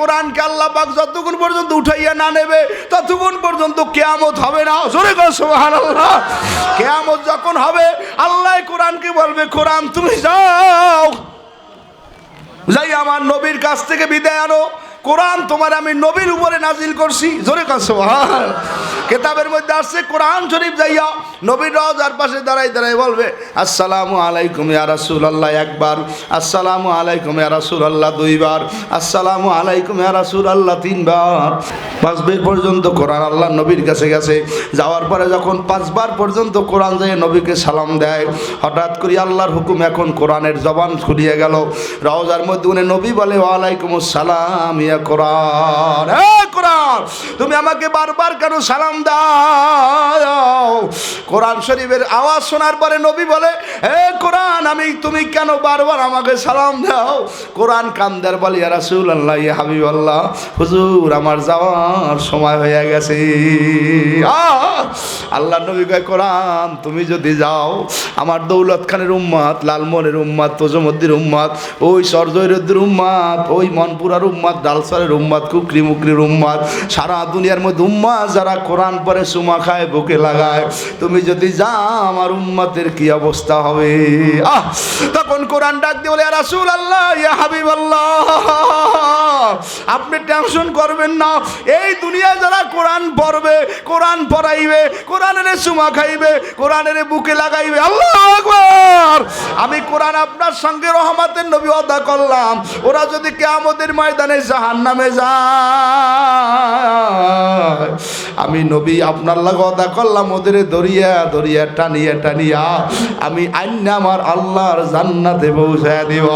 কোরআনকে আল্লাহ পাক যতক্ষণ পর্যন্ত উঠাইয়া না নেবে ততক্ষণ পর্যন্ত কিয়ামত হবে না। জোরে বল সুবহানাল্লাহ। কিয়ামত যখন হবে আল্লাহ কোরআনকে বলবে, কোরআন তুমি যাও, যাই আমার নবীর কাছ থেকে বিদায় আনো। কোরআন তোমার আমি নবীর উপরে নাজিল করছি। জোরে বল সুবহানাল্লাহ। কিতাবের মধ্যে আসছে কোরআন শরীফ যাইয়া নবীর রওজার পাশে দাঁড়াই দাঁড়াই বলবে, আসসালামু আলাইকুম ইয়া রাসূলুল্লাহ একবার, আসসালামু আলাইকুম ইয়া রাসূলুল্লাহ দুইবার, আসসালামু আলাইকুম ইয়া রাসূলুল্লাহ তিনবার। 5 বার পর্যন্ত কোরআন আল্লাহ নবীর কাছে গেছে। যাওয়ার পরে যখন 5 বার পর্যন্ত কোরআন যায় নবীকে সালাম দেয়, হঠাৎ করে আল্লাহর হুকুম এখন কোরআনের জবান খুলিয়ে গেল। রওজার মধ্যে উনি নবী বলে, ওয়ালাইকুমুস সালাম ইয়া কোরআন। হে কোরআন, তুমি আমাকে বারবার কেন সালাম দাও? কোরআন শরীফের আওয়াজ শোনার পরে নবী বলে, হে কোরআন, তুমি কেন বারবার আমাকে সালাম দাও? কোরআন কান্দার বলে, ইয়া রাসূলুল্লাহ ইয়া হাবিবাল্লাহ, হুজুর আমার যাওয়ার সময় হয়ে গেছে। আল্লাহ নবী কয়, কোরআন তুমি যদি যাও আমার দৌলত খানের উম্মত, লালমনের উম্মত, তোজমদ্দির উম্মত, ওই সরজয়রদ্দির উম্মত, ওই মনপুরার উম্মত, ডালসারের উম্মত, কুকরি মুকরির উম্মত, সারা দুনিয়ার মধ্যে উম্মত যারা কোরআন পরে চুমা খায়, বুকে লাগায়, তুমি যদি যাও আমার উম্মতের কি অবস্থা হবে? তখন কোরআন ডাক দিয়ে বলে, ইয়া রাসূলুল্লাহ ইয়া হাবিবাল্লাহ, আপনি টেনশন করবেন না। এই দুনিয়া যারা কোরআন পড়বে, কোরআন পড়াইবে, কোরআনের চুমা খাইবে, কোরআনের বুকে লাগাইবে, আল্লাহু আকবার, আমি কোরআন আপনার সঙ্গে রহমতের নবী ওয়াদা করলাম, ওরা যদি কিয়ামতের ময়দানে জাহান্নামে যায়, আমি নবী আপনার লাগি ওয়াদা করলাম, ওদের দরিয়া দরিয়া টানিয়া টানিয়া আমি আইনা আমার আল্লাহর জান্নাতে পৌঁছায় দিব।